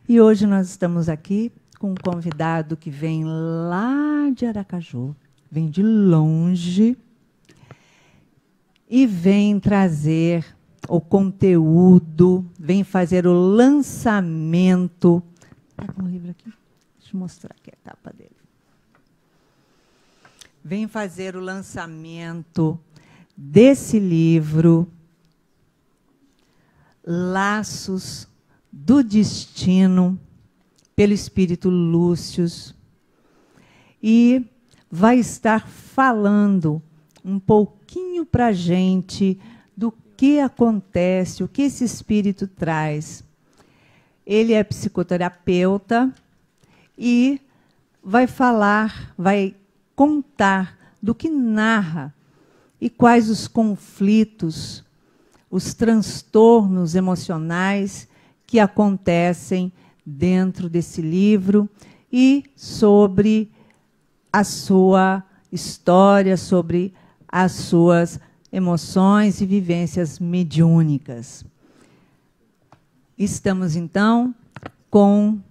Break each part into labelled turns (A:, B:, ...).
A: E hoje nós estamos aqui com um convidado que vem lá de Aracaju, vem de longe, e vem trazer o conteúdo, vem fazer o lançamento. Está com o livro aqui? Deixa eu mostrar aqui a capa dele. Vem fazer o lançamento desse livro, Laços do Destino, pelo Espírito Lúcius, e vai estar falando um pouquinho para a gente do que acontece, o que esse espírito traz. Ele é psicoterapeuta e vai falar, vai contar do que narra e quais os conflitos, os transtornos emocionais que acontecem dentro desse livro e sobre a sua história, sobre as suas emoções e vivências mediúnicas. Estamos, então, com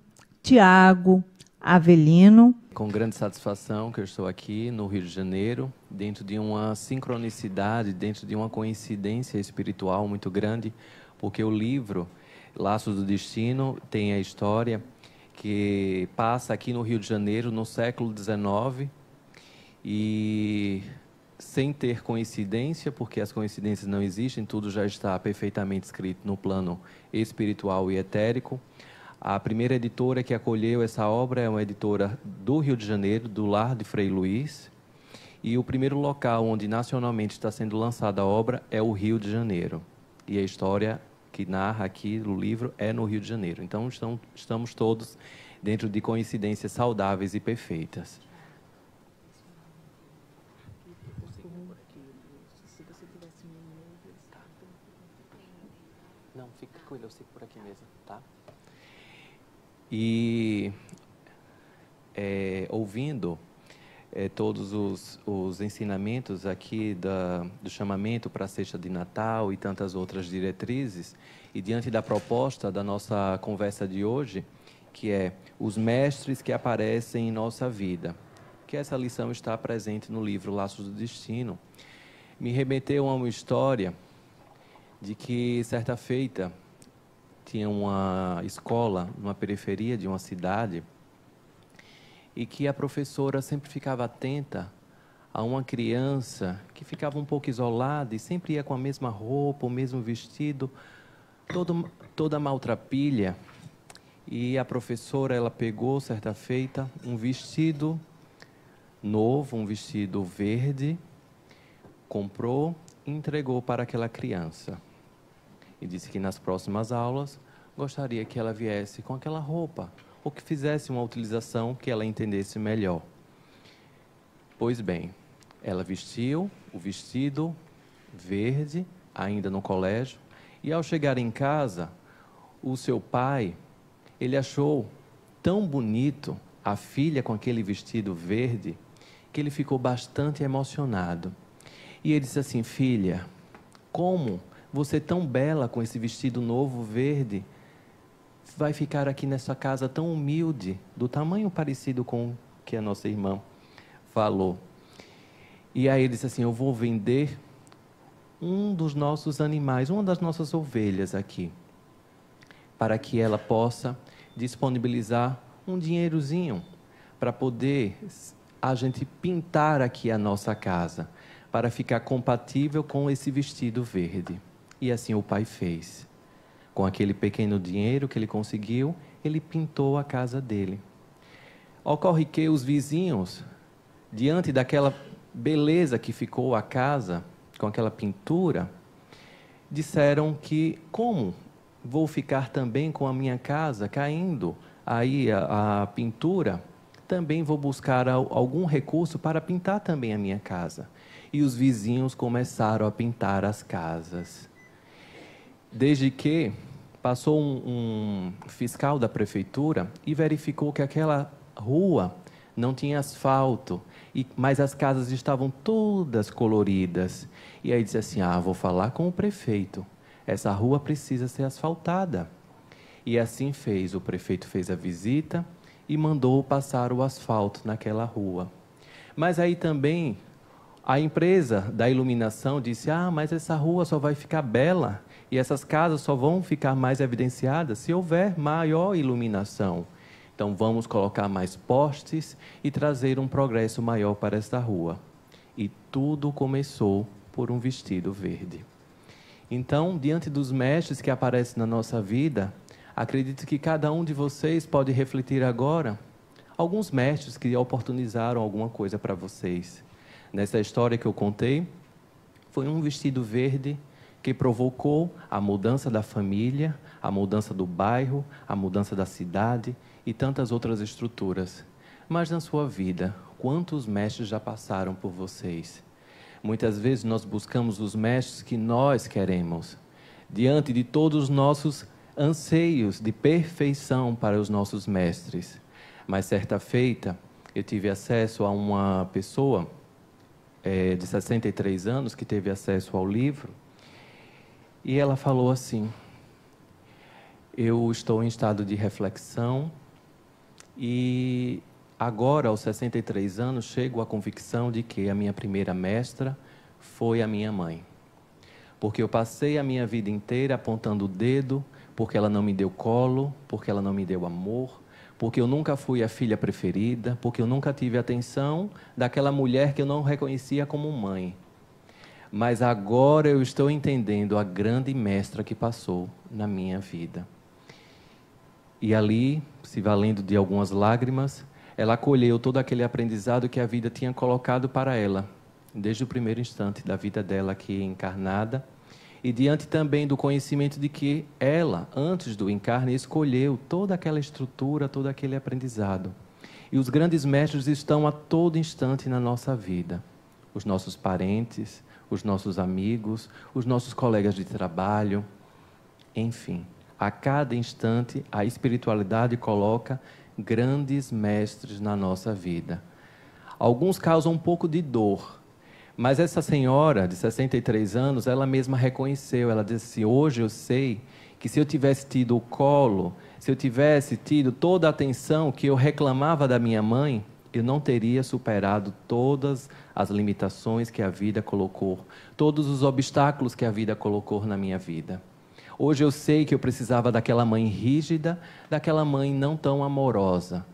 A: Tiago Avelino.
B: Com grande satisfação que eu estou aqui no Rio de Janeiro, dentro de uma sincronicidade, dentro de uma coincidência espiritual muito grande, porque o livro Laços do Destino tem a história que passa aqui no Rio de Janeiro no século XIX e sem ter coincidência, porque as coincidências não existem, tudo já está perfeitamente escrito no plano espiritual e etérico. A primeira editora que acolheu essa obra é uma editora do Rio de Janeiro, do Lar de Frei Luís, e o primeiro local onde nacionalmente está sendo lançada a obra é o Rio de Janeiro. E a história que narra aqui no livro é no Rio de Janeiro. Então, estamos todos dentro de coincidências saudáveis e perfeitas. Não, fica com ele, eu fico por aqui mesmo, tá? E ouvindo todos os ensinamentos aqui do chamamento para a Sexta de Natal e tantas outras diretrizes, e diante da proposta da nossa conversa de hoje, que é os mestres que aparecem em nossa vida, que essa lição está presente no livro Laços do Destino, me remeteu a uma história de que, certa feita, tinha uma escola numa periferia de uma cidade e que a professora sempre ficava atenta a uma criança que ficava um pouco isolada e sempre ia com a mesma roupa, o mesmo vestido, toda maltrapilha. E a professora, ela pegou, certa feita, um vestido novo, um vestido verde, comprou e entregou para aquela criança. E disse que nas próximas aulas gostaria que ela viesse com aquela roupa, ou que fizesse uma utilização que ela entendesse melhor. Pois bem, ela vestiu o vestido verde, ainda no colégio, e ao chegar em casa, o seu pai, ele achou tão bonito a filha com aquele vestido verde, que ele ficou bastante emocionado. E ele disse assim: filha, como você tão bela com esse vestido novo verde, vai ficar aqui nessa casa tão humilde, do tamanho parecido com o que a nossa irmã falou. E aí ele disse assim: eu vou vender um dos nossos animais, uma das nossas ovelhas aqui, para que ela possa disponibilizar um dinheirozinho para poder a gente pintar aqui a nossa casa, para ficar compatível com esse vestido verde. E assim o pai fez. Com aquele pequeno dinheiro que ele conseguiu, ele pintou a casa dele. Ocorre que os vizinhos, diante daquela beleza que ficou a casa, com aquela pintura, disseram que, como vou ficar também com a minha casa caindo aí a pintura, também vou buscar algum recurso para pintar também a minha casa. E os vizinhos começaram a pintar as casas. Desde que passou um fiscal da prefeitura e verificou que aquela rua não tinha asfalto, mas as casas estavam todas coloridas. E aí disse assim: vou falar com o prefeito, essa rua precisa ser asfaltada. E assim fez. O prefeito fez a visita e mandou passar o asfalto naquela rua. Mas aí também a empresa da iluminação disse: mas essa rua só vai ficar bela e essas casas só vão ficar mais evidenciadas se houver maior iluminação. Então vamos colocar mais postes e trazer um progresso maior para esta rua. E tudo começou por um vestido verde. Então, diante dos mestres que aparecem na nossa vida, acredito que cada um de vocês pode refletir agora alguns mestres que oportunizaram alguma coisa para vocês. Nessa história que eu contei, foi um vestido verde que provocou a mudança da família, a mudança do bairro, a mudança da cidade e tantas outras estruturas. Mas na sua vida, quantos mestres já passaram por vocês? Muitas vezes nós buscamos os mestres que nós queremos, diante de todos os nossos anseios de perfeição para os nossos mestres. Mas certa feita, eu tive acesso a uma pessoa de 63 anos que teve acesso ao livro, e ela falou assim: eu estou em estado de reflexão e agora, aos 63 anos, chego à convicção de que a minha primeira mestra foi a minha mãe. Porque eu passei a minha vida inteira apontando o dedo, porque ela não me deu colo, porque ela não me deu amor, porque eu nunca fui a filha preferida, porque eu nunca tive a atenção daquela mulher que eu não reconhecia como mãe. Mas agora eu estou entendendo a grande mestra que passou na minha vida. E ali, se valendo de algumas lágrimas, ela acolheu todo aquele aprendizado que a vida tinha colocado para ela, desde o primeiro instante da vida dela aqui encarnada, e diante também do conhecimento de que ela, antes do encarne, escolheu toda aquela estrutura, todo aquele aprendizado. E os grandes mestres estão a todo instante na nossa vida. Os nossos parentes, os nossos amigos, os nossos colegas de trabalho, enfim. A cada instante, a espiritualidade coloca grandes mestres na nossa vida. Alguns causam um pouco de dor, mas essa senhora de 63 anos, ela mesma reconheceu, ela disse: hoje eu sei que se eu tivesse tido o colo, se eu tivesse tido toda a atenção que eu reclamava da minha mãe, eu não teria superado todas as limitações que a vida colocou, todos os obstáculos que a vida colocou na minha vida. Hoje eu sei que eu precisava daquela mãe rígida, daquela mãe não tão amorosa.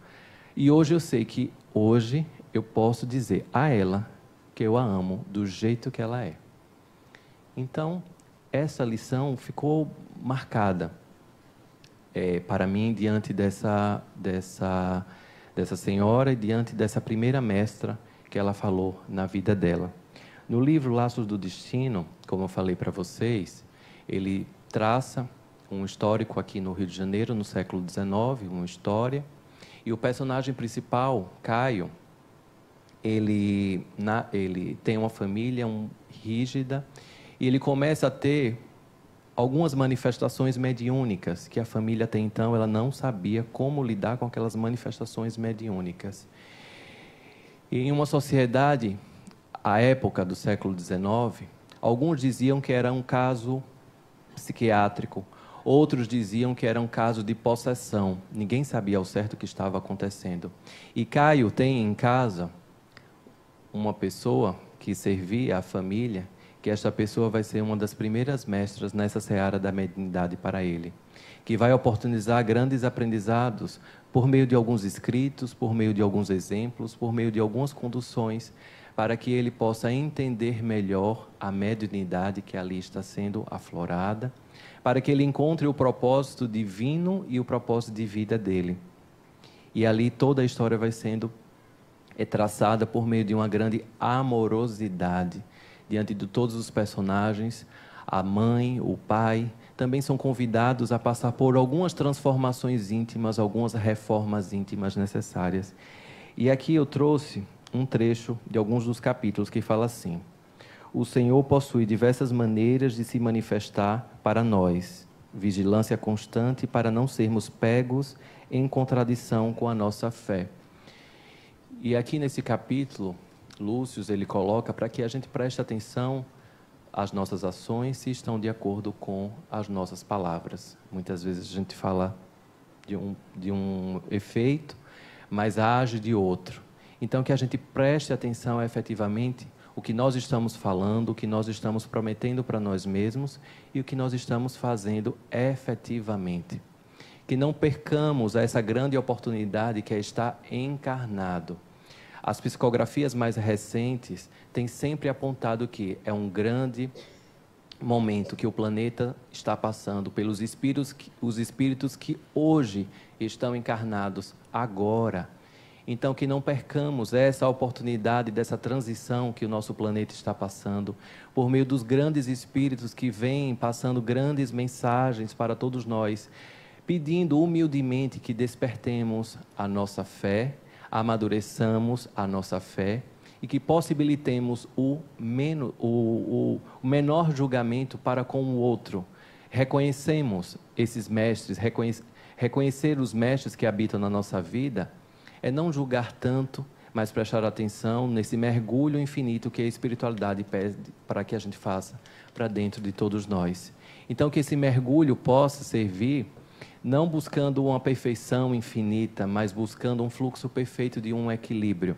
B: E hoje eu sei que hoje eu posso dizer a ela que eu a amo do jeito que ela é. Então, essa lição ficou marcada para mim diante dessa senhora e diante dessa primeira mestra que ela falou na vida dela. No livro Laços do Destino, como eu falei para vocês, ele traça um histórico aqui no Rio de Janeiro, no século XIX, uma história. E o personagem principal, Caio, ele tem uma família rígida e ele começa a ter algumas manifestações mediúnicas que a família até então ela não sabia como lidar com aquelas manifestações mediúnicas. E em uma sociedade, à época do século XIX, alguns diziam que era um caso psiquiátrico, outros diziam que era um caso de possessão. Ninguém sabia ao certo o que estava acontecendo. E Caio tem em casa uma pessoa que servia a família, que esta pessoa vai ser uma das primeiras mestras nessa seara da mediunidade para ele, que vai oportunizar grandes aprendizados por meio de alguns escritos, por meio de alguns exemplos, por meio de algumas conduções, para que ele possa entender melhor a mediunidade que ali está sendo aflorada, para que ele encontre o propósito divino e o propósito de vida dele. E ali toda a história vai sendo traçada por meio de uma grande amorosidade, diante de todos os personagens. A mãe, o pai, também são convidados a passar por algumas transformações íntimas, algumas reformas íntimas necessárias. E aqui eu trouxe um trecho de alguns dos capítulos que fala assim: o Senhor possui diversas maneiras de se manifestar para nós, vigilância constante para não sermos pegos em contradição com a nossa fé. E aqui nesse capítulo, Lúcio ele coloca para que a gente preste atenção as nossas ações, se estão de acordo com as nossas palavras. Muitas vezes a gente fala de um efeito, mas age de outro. Então, que a gente preste atenção efetivamente o que nós estamos falando, o que nós estamos prometendo para nós mesmos e o que nós estamos fazendo efetivamente. Que não percamos essa grande oportunidade que é estar encarnado. As psicografias mais recentes têm sempre apontado que é um grande momento que o planeta está passando pelos espíritos, os espíritos que hoje estão encarnados agora. Então, que não percamos essa oportunidade dessa transição que o nosso planeta está passando, por meio dos grandes espíritos que vêm passando grandes mensagens para todos nós, pedindo humildemente que despertemos a nossa fé, amadureçamos a nossa fé e que possibilitemos o menor julgamento para com o outro. Reconhecemos esses mestres, reconhecer os mestres que habitam na nossa vida é não julgar tanto, mas prestar atenção nesse mergulho infinito que a espiritualidade pede para que a gente faça para dentro de todos nós. Então, que esse mergulho possa servir não buscando uma perfeição infinita, mas buscando um fluxo perfeito de um equilíbrio.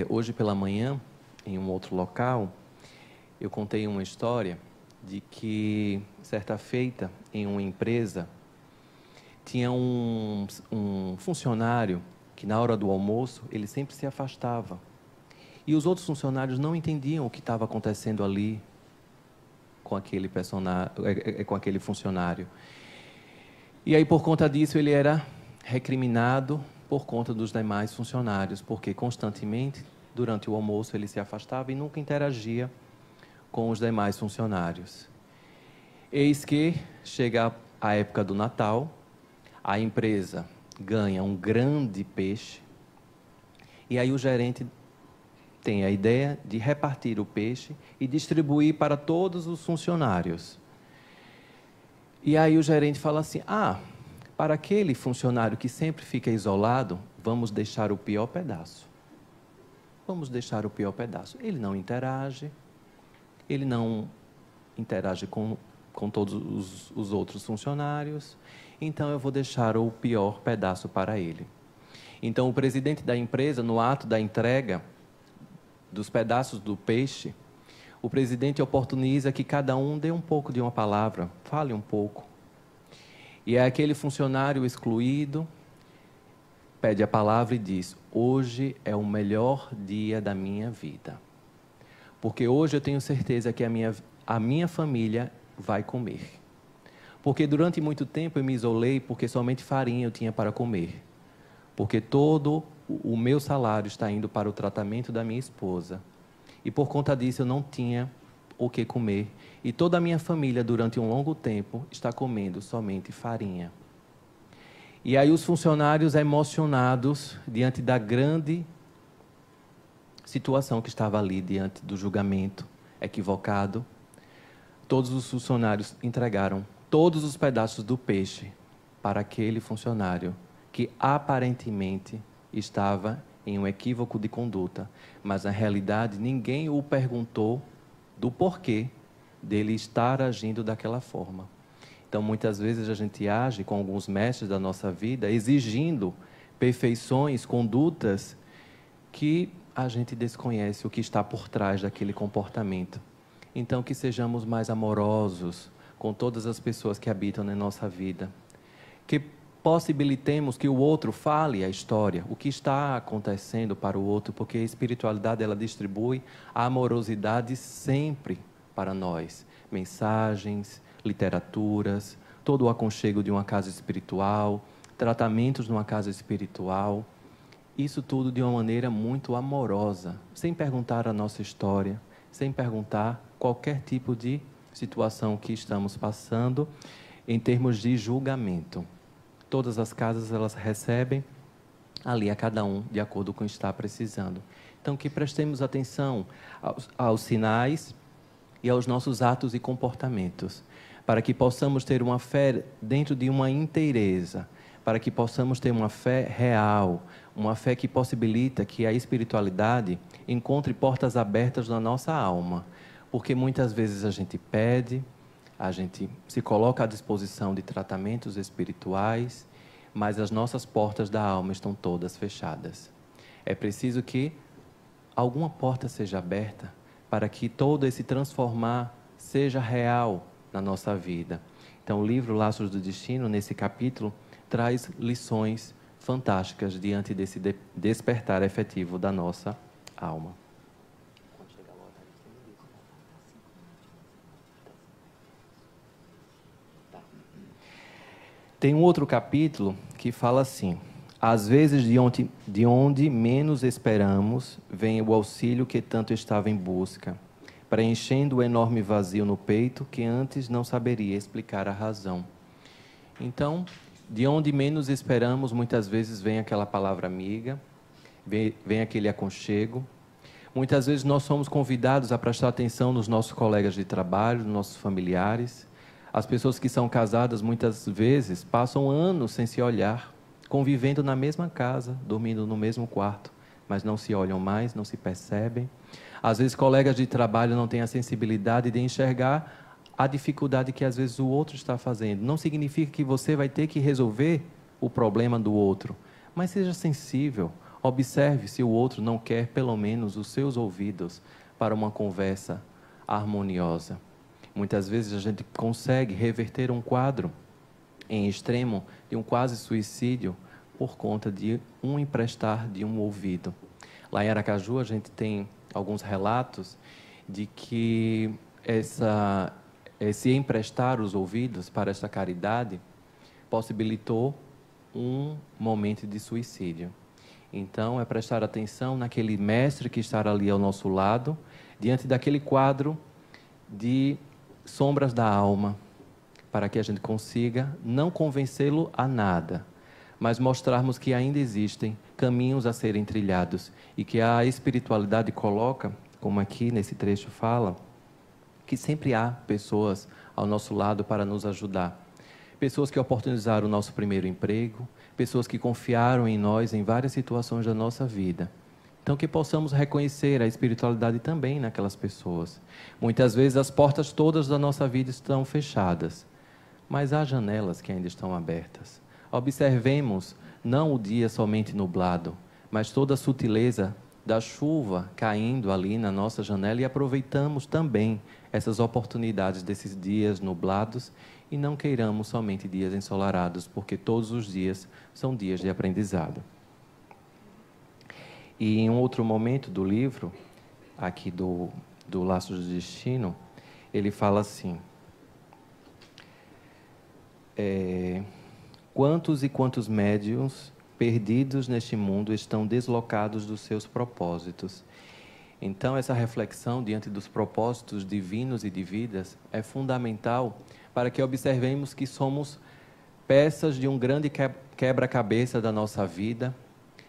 B: Hoje pela manhã, em um outro local, eu contei uma história de que, certa feita, em uma empresa, tinha um funcionário que, na hora do almoço, ele sempre se afastava. E os outros funcionários não entendiam o que estava acontecendo ali com aquele funcionário. E aí, por conta disso, ele era recriminado por conta dos demais funcionários, porque constantemente, durante o almoço, ele se afastava e nunca interagia com os demais funcionários. Eis que chega a época do Natal, a empresa ganha um grande peixe, e aí o gerente tem a ideia de repartir o peixe e distribuir para todos os funcionários. E aí o gerente fala assim, para aquele funcionário que sempre fica isolado, vamos deixar o pior pedaço. Vamos deixar o pior pedaço. Ele não interage com todos os outros funcionários, então eu vou deixar o pior pedaço para ele. Então o presidente da empresa, no ato da entrega dos pedaços do peixe, o presidente oportuniza que cada um dê um pouco de uma palavra, fale um pouco. E é aquele funcionário excluído pede a palavra e diz, hoje é o melhor dia da minha vida. Porque hoje eu tenho certeza que a minha família vai comer. Porque durante muito tempo eu me isolei porque somente farinha eu tinha para comer. Porque todo o meu salário está indo para o tratamento da minha esposa. E por conta disso eu não tinha o que comer. E toda a minha família, durante um longo tempo, está comendo somente farinha. E aí os funcionários emocionados, diante da grande situação que estava ali, diante do julgamento equivocado, todos os funcionários entregaram todos os pedaços do peixe para aquele funcionário que aparentemente estava em um equívoco de conduta, mas na realidade ninguém o perguntou do porquê dele estar agindo daquela forma. Então, muitas vezes a gente age com alguns mestres da nossa vida, exigindo perfeições, condutas que a gente desconhece o que está por trás daquele comportamento. Então, que sejamos mais amorosos com todas as pessoas que habitam na nossa vida. Que possibilitemos que o outro fale a história, o que está acontecendo para o outro, porque a espiritualidade ela distribui a amorosidade sempre para nós. Mensagens, literaturas, todo o aconchego de uma casa espiritual, tratamentos numa casa espiritual. Isso tudo de uma maneira muito amorosa, sem perguntar a nossa história, sem perguntar qualquer tipo de situação que estamos passando em termos de julgamento. Todas as casas elas recebem ali a cada um de acordo com o que está precisando. Então que prestemos atenção aos sinais e aos nossos atos e comportamentos, para que possamos ter uma fé dentro de uma inteireza, para que possamos ter uma fé real, uma fé que possibilita que a espiritualidade encontre portas abertas na nossa alma. Porque muitas vezes a gente pede, a gente se coloca à disposição de tratamentos espirituais, mas as nossas portas da alma estão todas fechadas. É preciso que alguma porta seja aberta para que todo esse transformar seja real na nossa vida. Então, o livro Laços do Destino, nesse capítulo, traz lições fantásticas diante desse despertar efetivo da nossa alma. Tem um outro capítulo que fala assim: às vezes de onde menos esperamos, vem o auxílio que tanto estava em busca, preenchendo o enorme vazio no peito que antes não saberia explicar a razão. Então, de onde menos esperamos, muitas vezes vem aquela palavra amiga, vem aquele aconchego. Muitas vezes nós somos convidados a prestar atenção nos nossos colegas de trabalho, nos nossos familiares. As pessoas que são casadas, muitas vezes, passam anos sem se olhar, convivendo na mesma casa, dormindo no mesmo quarto, mas não se olham mais, não se percebem. Às vezes, colegas de trabalho não têm a sensibilidade de enxergar a dificuldade que, às vezes, o outro está fazendo. Não significa que você vai ter que resolver o problema do outro, mas seja sensível. Observe se o outro não quer, pelo menos, os seus ouvidos para uma conversa harmoniosa. Muitas vezes a gente consegue reverter um quadro em extremo de um quase suicídio por conta de um emprestar de um ouvido. Lá em Aracaju a gente tem alguns relatos de que esse emprestar os ouvidos para esta caridade possibilitou um momento de suicídio. Então, é prestar atenção naquele mestre que está ali ao nosso lado, diante daquele quadro de sombras da alma, para que a gente consiga não convencê-lo a nada, mas mostrarmos que ainda existem caminhos a serem trilhados e que a espiritualidade coloca, como aqui nesse trecho fala, que sempre há pessoas ao nosso lado para nos ajudar. Pessoas que oportunizaram o nosso primeiro emprego, pessoas que confiaram em nós em várias situações da nossa vida. Então, que possamos reconhecer a espiritualidade também naquelas pessoas. Muitas vezes as portas todas da nossa vida estão fechadas, mas há janelas que ainda estão abertas. Observemos não o dia somente nublado, mas toda a sutileza da chuva caindo ali na nossa janela e aproveitamos também essas oportunidades desses dias nublados e não queiramos somente dias ensolarados, porque todos os dias são dias de aprendizado. E em um outro momento do livro, aqui do Laços do Destino, ele fala assim: quantos e quantos médiuns perdidos neste mundo estão deslocados dos seus propósitos. Então, essa reflexão diante dos propósitos divinos e de vidas é fundamental para que observemos que somos peças de um grande quebra-cabeça da nossa vida,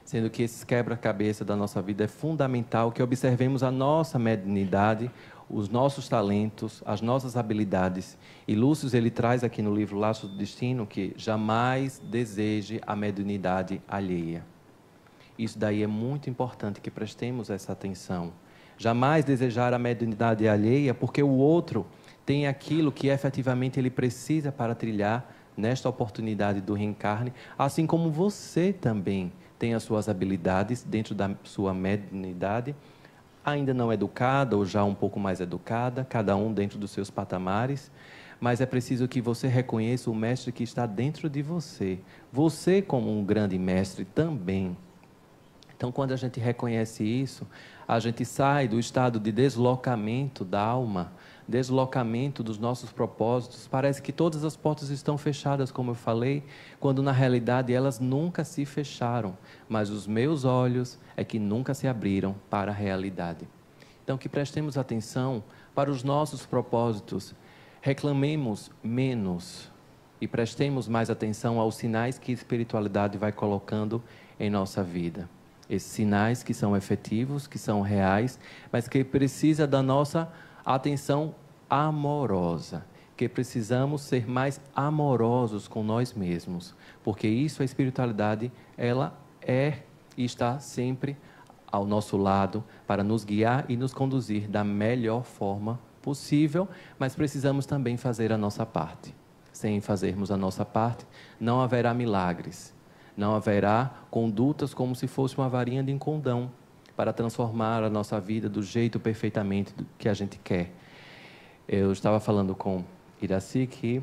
B: sendo que esse quebra-cabeça da nossa vida é fundamental que observemos a nossa mediunidade, os nossos talentos, as nossas habilidades. E Lúcio, ele traz aqui no livro Laços do Destino que jamais deseje a mediunidade alheia. Isso daí é muito importante que prestemos essa atenção. Jamais desejar a mediunidade alheia, porque o outro tem aquilo que efetivamente ele precisa para trilhar nesta oportunidade do reencarne, assim como você também tem as suas habilidades dentro da sua mediunidade, ainda não educada ou já um pouco mais educada, cada um dentro dos seus patamares, mas é preciso que você reconheça o mestre que está dentro de você. Você como um grande mestre também. Então, quando a gente reconhece isso, a gente sai do estado de deslocamento da alma, deslocamento dos nossos propósitos. Parece que todas as portas estão fechadas, como eu falei, quando na realidade elas nunca se fecharam, mas os meus olhos é que nunca se abriram para a realidade. Então, que prestemos atenção para os nossos propósitos, reclamemos menos e prestemos mais atenção aos sinais que a espiritualidade vai colocando em nossa vida. Esses sinais que são efetivos, que são reais, mas que precisa da nossa atenção amorosa, porque precisamos ser mais amorosos com nós mesmos, porque isso, a espiritualidade, ela é e está sempre ao nosso lado para nos guiar e nos conduzir da melhor forma possível, mas precisamos também fazer a nossa parte. Sem fazermos a nossa parte, não haverá milagres, não haverá condutas como se fosse uma varinha de condão para transformar a nossa vida do jeito perfeitamente que a gente quer. Eu estava falando com Iraci que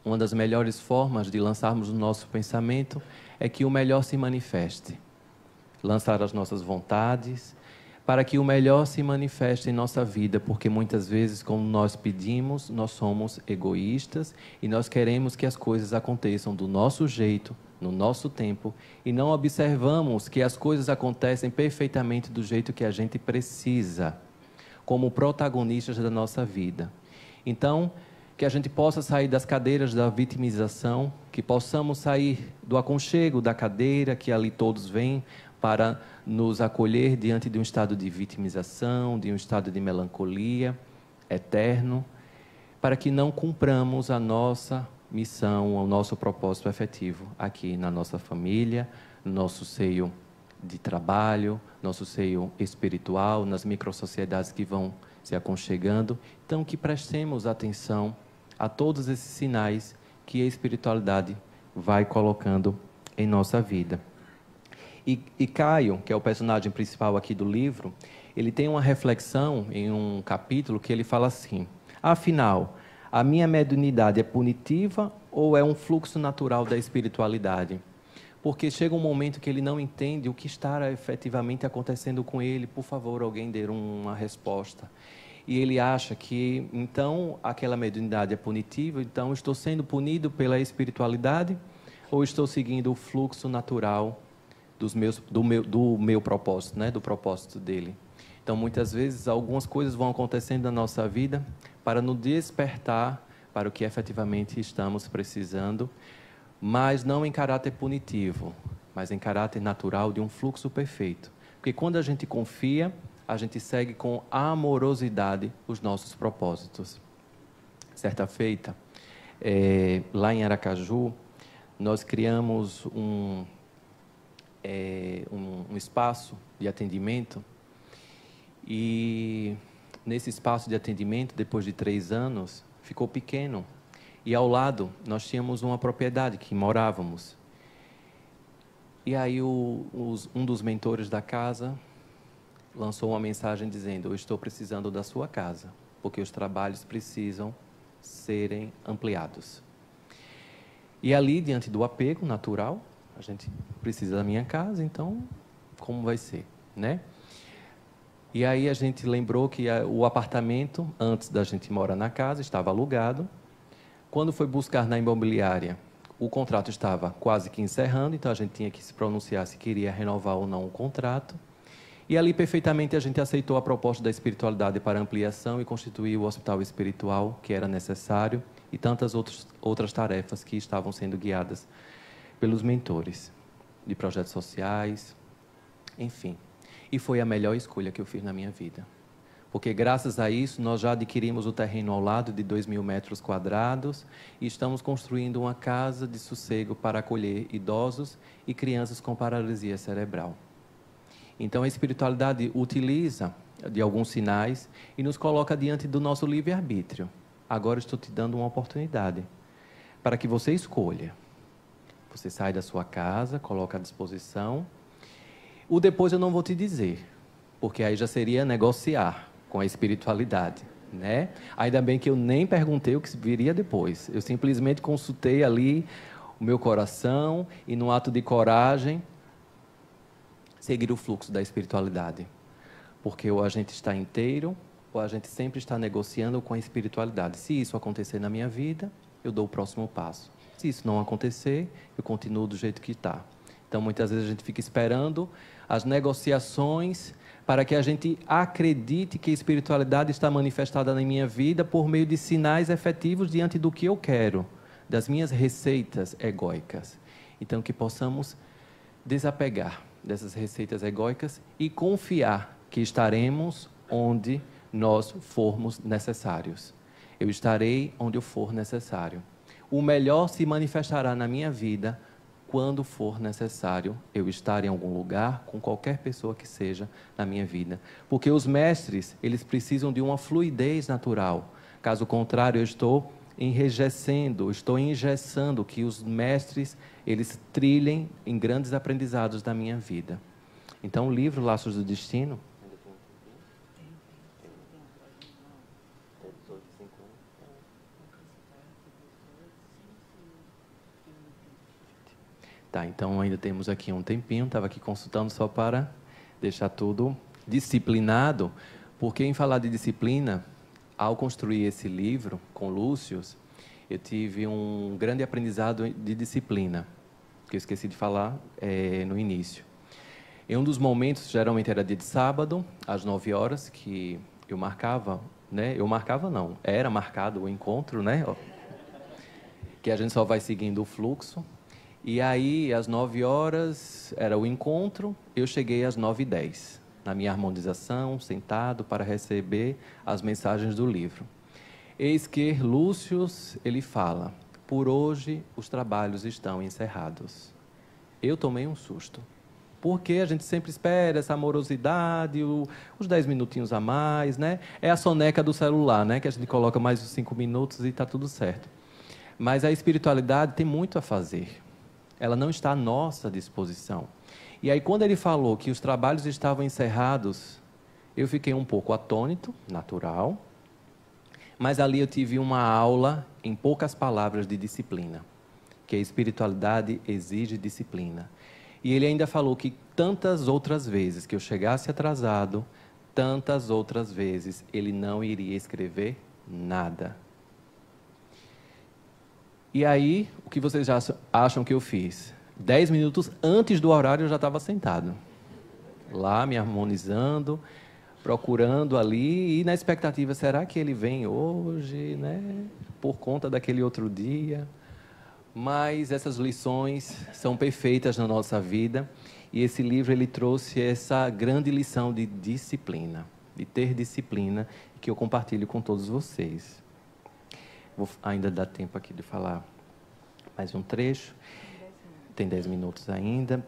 B: uma das melhores formas de lançarmos o nosso pensamento é que o melhor se manifeste. Lançar as nossas vontades, para que o melhor se manifeste em nossa vida, porque muitas vezes, como nós pedimos, nós somos egoístas e nós queremos que as coisas aconteçam do nosso jeito, no nosso tempo, e não observamos que as coisas acontecem perfeitamente do jeito que a gente precisa, como protagonistas da nossa vida. Então, que a gente possa sair das cadeiras da vitimização, que possamos sair do aconchego da cadeira, que ali todos vêm, para nos acolher diante de um estado de vitimização, de um estado de melancolia eterno, para que não cumpramos a nossa missão, o nosso propósito efetivo aqui na nossa família, no nosso seio de trabalho, nosso seio espiritual, nas microsociedades que vão se aconchegando. Então, que prestemos atenção a todos esses sinais que a espiritualidade vai colocando em nossa vida. E Caio, que é o personagem principal aqui do livro, ele tem uma reflexão em um capítulo que ele fala assim: afinal, a minha mediunidade é punitiva ou é um fluxo natural da espiritualidade? Porque chega um momento que ele não entende o que está efetivamente acontecendo com ele. Por favor, alguém dê uma resposta. E ele acha que, então, aquela mediunidade é punitiva, então estou sendo punido pela espiritualidade ou estou seguindo o fluxo natural do meu propósito, né? Do propósito dele. Então, muitas vezes, algumas coisas vão acontecendo na nossa vida para nos despertar para o que efetivamente estamos precisando, mas não em caráter punitivo, mas em caráter natural de um fluxo perfeito. Porque quando a gente confia, a gente segue com amorosidade os nossos propósitos. Certa feita, lá em Aracaju, nós criamos um espaço de atendimento, e nesse espaço de atendimento, depois de 3 anos, ficou pequeno, e ao lado nós tínhamos uma propriedade que morávamos. E aí um dos mentores da casa lançou uma mensagem dizendo: eu estou precisando da sua casa, porque os trabalhos precisam serem ampliados. E ali, diante do apego natural, a gente precisa da minha casa, então como vai ser, né? E aí a gente lembrou que o apartamento, antes da gente morar na casa, estava alugado. Quando foi buscar na imobiliária, o contrato estava quase que encerrando, então a gente tinha que se pronunciar se queria renovar ou não o contrato. E ali perfeitamente a gente aceitou a proposta da espiritualidade para ampliação e constituir o hospital espiritual que era necessário e tantas outras tarefas que estavam sendo guiadas pelos mentores de projetos sociais, enfim. E foi a melhor escolha que eu fiz na minha vida. Porque graças a isso nós já adquirimos o terreno ao lado de 2.000 metros quadrados e estamos construindo uma casa de sossego para acolher idosos e crianças com paralisia cerebral. Então a espiritualidade utiliza de alguns sinais e nos coloca diante do nosso livre-arbítrio. Agora estou te dando uma oportunidade para que você escolha. Você sai da sua casa, coloca à disposição. O depois eu não vou te dizer, porque aí já seria negociar com a espiritualidade, né? Ainda bem que eu nem perguntei o que viria depois. Eu simplesmente consultei ali o meu coração e, num ato de coragem, seguir o fluxo da espiritualidade. Porque ou a gente está inteiro, ou a gente sempre está negociando com a espiritualidade. Se isso acontecer na minha vida, eu dou o próximo passo. Se isso não acontecer, eu continuo do jeito que está. Então, muitas vezes a gente fica esperando as negociações para que a gente acredite que a espiritualidade está manifestada na minha vida por meio de sinais efetivos diante do que eu quero, das minhas receitas egóicas. Então, que possamos desapegar dessas receitas egóicas e confiar que estaremos onde nós formos necessários. Eu estarei onde for necessário. O melhor se manifestará na minha vida quando for necessário eu estar em algum lugar com qualquer pessoa que seja na minha vida. Porque os mestres, eles precisam de uma fluidez natural. Caso contrário, eu estou enrijecendo, estou engessando que os mestres, eles trilhem em grandes aprendizados da minha vida. Então, o livro Laços do Destino... Tá, então ainda temos aqui um tempinho, estava aqui consultando só para deixar tudo disciplinado, porque em falar de disciplina, ao construir esse livro com Lúcio, eu tive um grande aprendizado de disciplina, que eu esqueci de falar no início. Em um dos momentos, geralmente era dia de sábado, às 9 horas, que eu marcava, né? Eu marcava não, era marcado o encontro, né? Que a gente só vai seguindo o fluxo. E aí, às 9 horas, era o encontro, eu cheguei às 9h10, na minha harmonização, sentado para receber as mensagens do livro. Eis que Lúcio, ele fala, por hoje os trabalhos estão encerrados. Eu tomei um susto, porque a gente sempre espera essa amorosidade, os 10 minutinhos a mais, né? É a soneca do celular, né? Que a gente coloca mais os 5 minutos e está tudo certo. Mas a espiritualidade tem muito a fazer. Ela não está à nossa disposição. E aí, quando ele falou que os trabalhos estavam encerrados, eu fiquei um pouco atônito, natural, mas ali eu tive uma aula, em poucas palavras, de disciplina, que a espiritualidade exige disciplina. E ele ainda falou que tantas outras vezes que eu chegasse atrasado, tantas outras vezes ele não iria escrever nada. E aí, o que vocês já acham que eu fiz? 10 minutos antes do horário eu já estava sentado. Lá, me harmonizando, procurando ali, e na expectativa, será que ele vem hoje, né? Por conta daquele outro dia. Mas essas lições são perfeitas na nossa vida, e esse livro ele trouxe essa grande lição de disciplina, de ter disciplina, que eu compartilho com todos vocês. Vou ainda dar tempo aqui de falar mais um trecho. Tem 10 minutos ainda.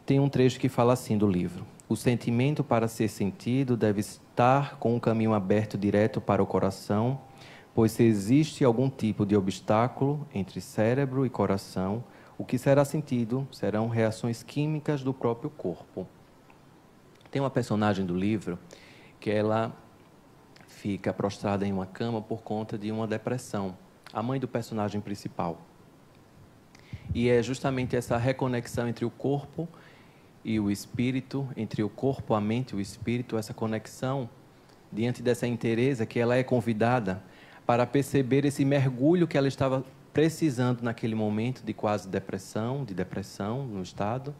B: Tem um trecho que fala assim do livro. O sentimento, para ser sentido, deve estar com o caminho aberto direto para o coração, pois se existe algum tipo de obstáculo entre cérebro e coração, o que será sentido serão reações químicas do próprio corpo. Tem uma personagem do livro que ela fica prostrada em uma cama por conta de uma depressão, a mãe do personagem principal. E é justamente essa reconexão entre o corpo e o espírito, entre o corpo, a mente e o espírito, essa conexão, diante dessa inteireza que ela é convidada para perceber esse mergulho que ela estava precisando naquele momento de quase depressão, no estado,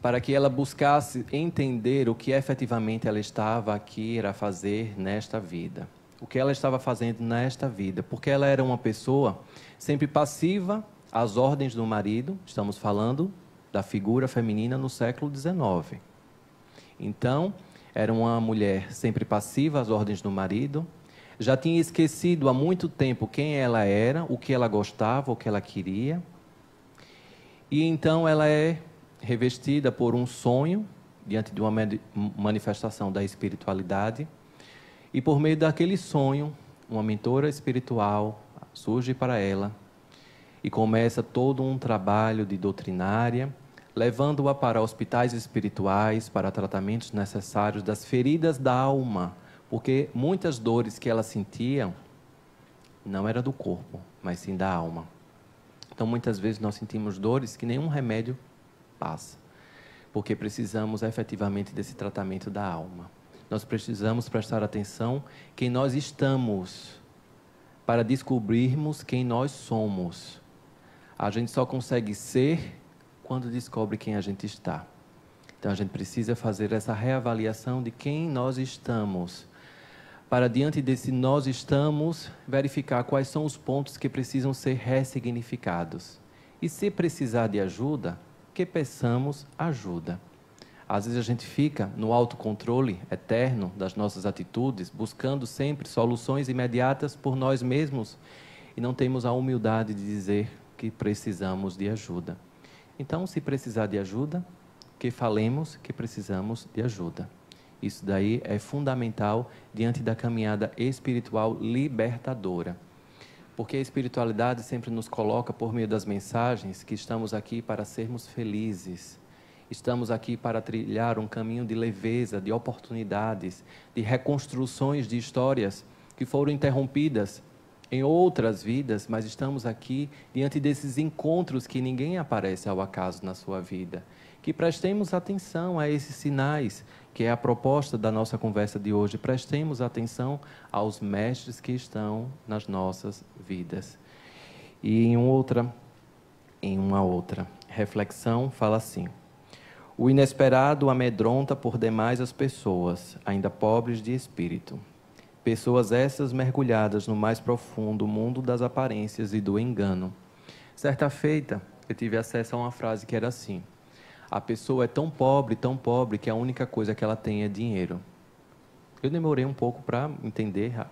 B: para que ela buscasse entender o que efetivamente ela estava aqui a fazer nesta vida. O que ela estava fazendo nesta vida. Porque ela era uma pessoa sempre passiva às ordens do marido. Estamos falando da figura feminina no século XIX. Então, era uma mulher sempre passiva às ordens do marido. Já tinha esquecido há muito tempo quem ela era, o que ela gostava, o que ela queria. E então ela é revestida por um sonho, diante de uma manifestação da espiritualidade, e por meio daquele sonho, uma mentora espiritual surge para ela, e começa todo um trabalho de doutrinária, levando-a para hospitais espirituais, para tratamentos necessários das feridas da alma, porque muitas dores que ela sentia, não era do corpo, mas sim da alma. Então, muitas vezes nós sentimos dores que nenhum remédio passa, porque precisamos efetivamente desse tratamento da alma. Nós precisamos prestar atenção quem nós estamos, para descobrirmos quem nós somos. A gente só consegue ser quando descobre quem a gente está. Então, a gente precisa fazer essa reavaliação de quem nós estamos, para diante desse nós estamos, verificar quais são os pontos que precisam ser ressignificados. E se precisar de ajuda, que peçamos ajuda. Às vezes a gente fica no autocontrole eterno das nossas atitudes, buscando sempre soluções imediatas por nós mesmos e não temos a humildade de dizer que precisamos de ajuda. Então, se precisar de ajuda, que falemos que precisamos de ajuda. Isso daí é fundamental diante da caminhada espiritual libertadora. Porque a espiritualidade sempre nos coloca por meio das mensagens que estamos aqui para sermos felizes. Estamos aqui para trilhar um caminho de leveza, de oportunidades, de reconstruções de histórias que foram interrompidas em outras vidas, mas estamos aqui diante desses encontros que ninguém aparece ao acaso na sua vida. Que prestemos atenção a esses sinais, que é a proposta da nossa conversa de hoje. Prestemos atenção aos mestres que estão nas nossas vidas. E em uma outra reflexão, fala assim: o inesperado amedronta por demais as pessoas, ainda pobres de espírito. Pessoas essas mergulhadas no mais profundo mundo das aparências e do engano. Certa feita, eu tive acesso a uma frase que era assim: a pessoa é tão pobre, que a única coisa que ela tem é dinheiro. Eu demorei um pouco para entender,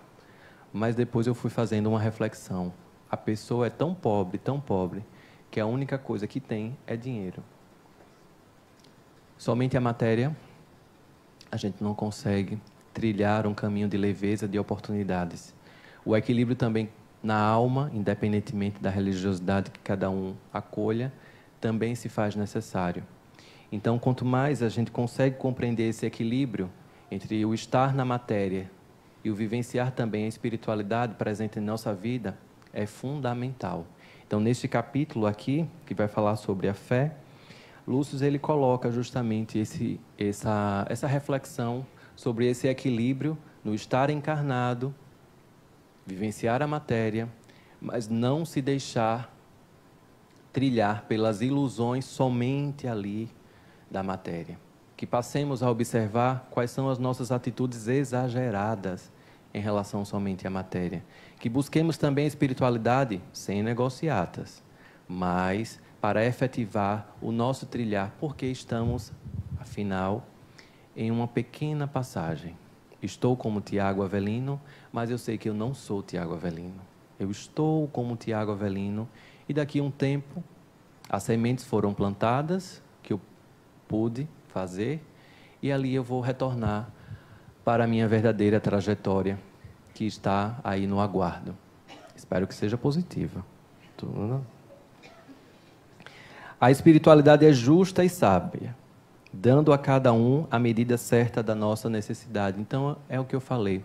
B: mas depois eu fui fazendo uma reflexão. A pessoa é tão pobre, que a única coisa que tem é dinheiro. Somente a matéria, a gente não consegue trilhar um caminho de leveza, de oportunidades. O equilíbrio também na alma, independentemente da religiosidade que cada um acolha, também se faz necessário. Então, quanto mais a gente consegue compreender esse equilíbrio entre o estar na matéria e o vivenciar também a espiritualidade presente em nossa vida, é fundamental. Então, neste capítulo aqui, que vai falar sobre a fé, Lúcio ele coloca justamente essa reflexão sobre esse equilíbrio no estar encarnado, vivenciar a matéria, mas não se deixar trilhar pelas ilusões somente ali da matéria. Que passemos a observar quais são as nossas atitudes exageradas em relação somente à matéria. Que busquemos também a espiritualidade sem negociatas, mas para efetivar o nosso trilhar, porque estamos, afinal, em uma pequena passagem. Estou como Tiago Avelino, mas eu sei que eu não sou Tiago Avelino. Eu estou como Tiago Avelino e daqui a um tempo as sementes foram plantadas, que eu pude fazer, e ali eu vou retornar para a minha verdadeira trajetória, que está aí no aguardo. Espero que seja positiva. A espiritualidade é justa e sábia, dando a cada um a medida certa da nossa necessidade. Então, é o que eu falei,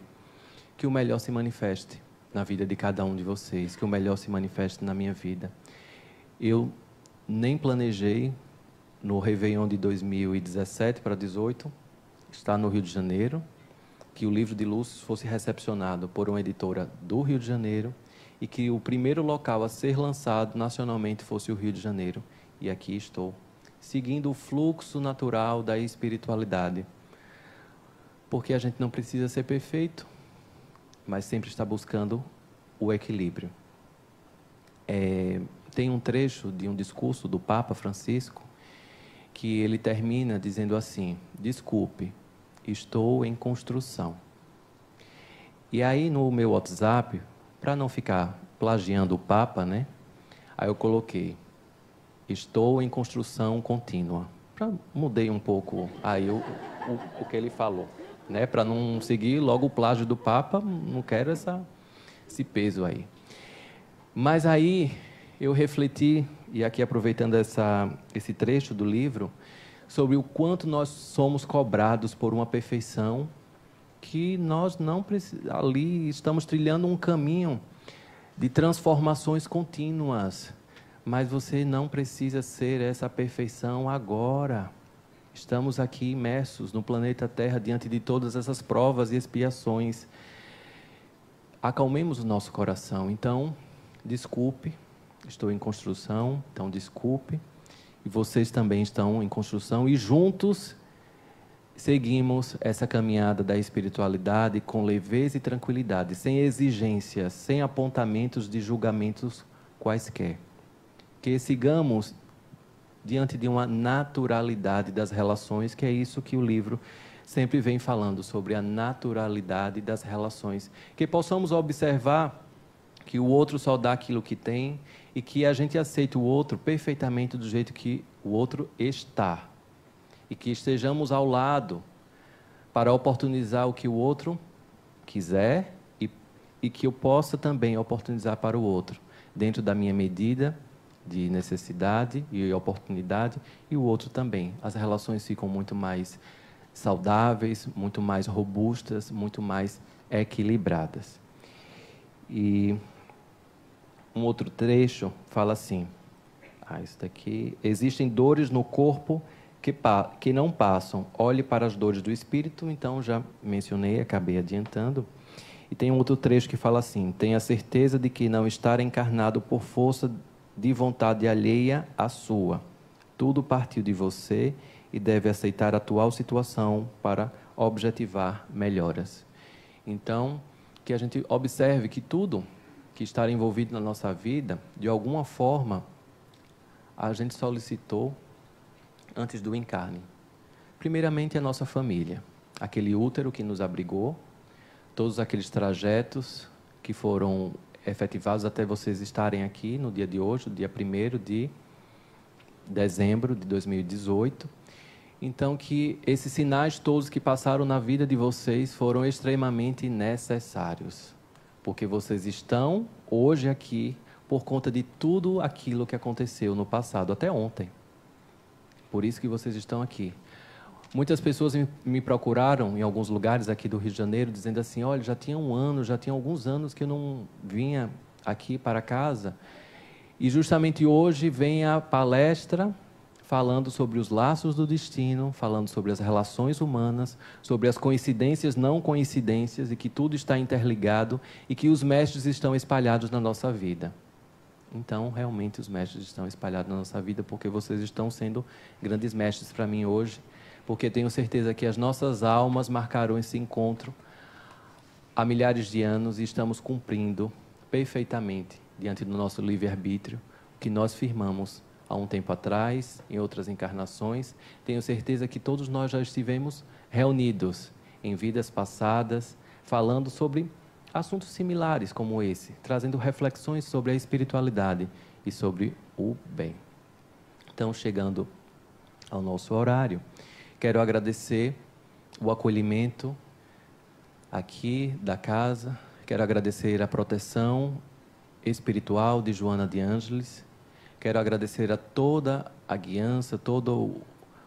B: que o melhor se manifeste na vida de cada um de vocês, que o melhor se manifeste na minha vida. Eu nem planejei, no Réveillon de 2017 para 2018, estar no Rio de Janeiro, que o livro de Lúcio fosse recepcionado por uma editora do Rio de Janeiro e que o primeiro local a ser lançado nacionalmente fosse o Rio de Janeiro. E aqui estou, seguindo o fluxo natural da espiritualidade. Porque a gente não precisa ser perfeito, mas sempre está buscando o equilíbrio. Tem um trecho de um discurso do Papa Francisco que ele termina dizendo assim: desculpe, estou em construção. E aí no meu WhatsApp, para não ficar plagiando o Papa, né? Aí eu coloquei: estou em construção contínua. Mudei um pouco aí o que ele falou, né? Para não seguir logo o plágio do Papa, não quero esse peso aí. Mas aí eu refleti, e aqui aproveitando esse trecho do livro, sobre o quanto nós somos cobrados por uma perfeição que nós não precisamos. Ali estamos trilhando um caminho de transformações contínuas. Mas você não precisa ser essa perfeição agora. Estamos aqui imersos no planeta Terra diante de todas essas provas e expiações. Acalmemos o nosso coração. Então, desculpe, estou em construção, então desculpe. E vocês também estão em construção e juntos seguimos essa caminhada da espiritualidade com leveza e tranquilidade, sem exigências, sem apontamentos de julgamentos quaisquer. Que sigamos diante de uma naturalidade das relações, que é isso que o livro sempre vem falando, sobre a naturalidade das relações. Que possamos observar que o outro só dá aquilo que tem e que a gente aceita o outro perfeitamente do jeito que o outro está. E que estejamos ao lado para oportunizar o que o outro quiser e que eu possa também oportunizar para o outro, dentro da minha medida de necessidade e oportunidade, e o outro também. As relações ficam muito mais saudáveis, muito mais robustas, muito mais equilibradas. E um outro trecho fala assim, isso daqui, existem dores no corpo que não passam, olhe para as dores do espírito, então já mencionei, acabei adiantando. E tem um outro trecho que fala assim, tenha certeza de que não estar encarnado por força de vontade alheia à sua. Tudo partiu de você e deve aceitar a atual situação para objetivar melhoras. Então, que a gente observe que tudo que está envolvido na nossa vida, de alguma forma, a gente solicitou antes do encarne. Primeiramente, a nossa família, aquele útero que nos abrigou, todos aqueles trajetos que foram efetivados até vocês estarem aqui no dia de hoje, o dia 1º de dezembro de 2018. Então, que esses sinais todos que passaram na vida de vocês foram extremamente necessários, porque vocês estão hoje aqui por conta de tudo aquilo que aconteceu no passado, até ontem. Por isso que vocês estão aqui. Muitas pessoas me procuraram em alguns lugares aqui do Rio de Janeiro, dizendo assim, olha, já tinha alguns anos que eu não vinha aqui para casa. E justamente hoje vem a palestra falando sobre os laços do destino, falando sobre as relações humanas, sobre as coincidências, não coincidências, e que tudo está interligado e que os mestres estão espalhados na nossa vida. Então, realmente, os mestres estão espalhados na nossa vida, porque vocês estão sendo grandes mestres para mim hoje, porque tenho certeza que as nossas almas marcaram esse encontro há milhares de anos e estamos cumprindo perfeitamente, diante do nosso livre-arbítrio, o que nós firmamos há um tempo atrás, em outras encarnações. Tenho certeza que todos nós já estivemos reunidos em vidas passadas, falando sobre assuntos similares como esse, trazendo reflexões sobre a espiritualidade e sobre o bem. Então, chegando ao nosso horário, quero agradecer o acolhimento aqui da casa, quero agradecer a proteção espiritual de Joana de Ângeles, quero agradecer a toda a guiança, todo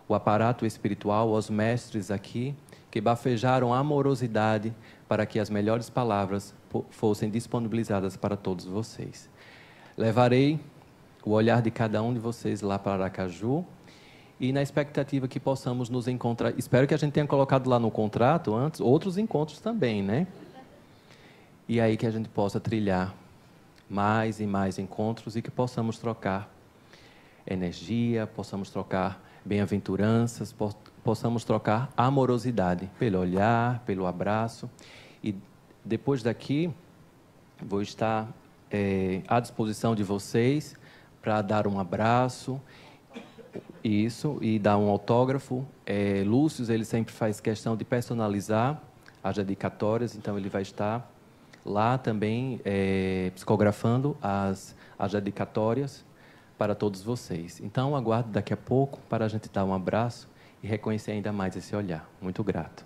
B: o aparato espiritual, aos mestres aqui, que bafejaram a amorosidade para que as melhores palavras fossem disponibilizadas para todos vocês. Levarei o olhar de cada um de vocês lá para Aracaju, e na expectativa que possamos nos encontrar, espero que a gente tenha colocado lá no contrato antes, outros encontros também, né? E aí que a gente possa trilhar mais e mais encontros e que possamos trocar energia, possamos trocar bem-aventuranças, possamos trocar amorosidade pelo olhar, pelo abraço. E depois daqui, vou estar à disposição de vocês para dar um abraço, e dar um autógrafo. Lúcio, ele sempre faz questão de personalizar as dedicatórias, então ele vai estar lá também psicografando as dedicatórias para todos vocês. Então, aguardo daqui a pouco para a gente dar um abraço e reconhecer ainda mais esse olhar. Muito grato.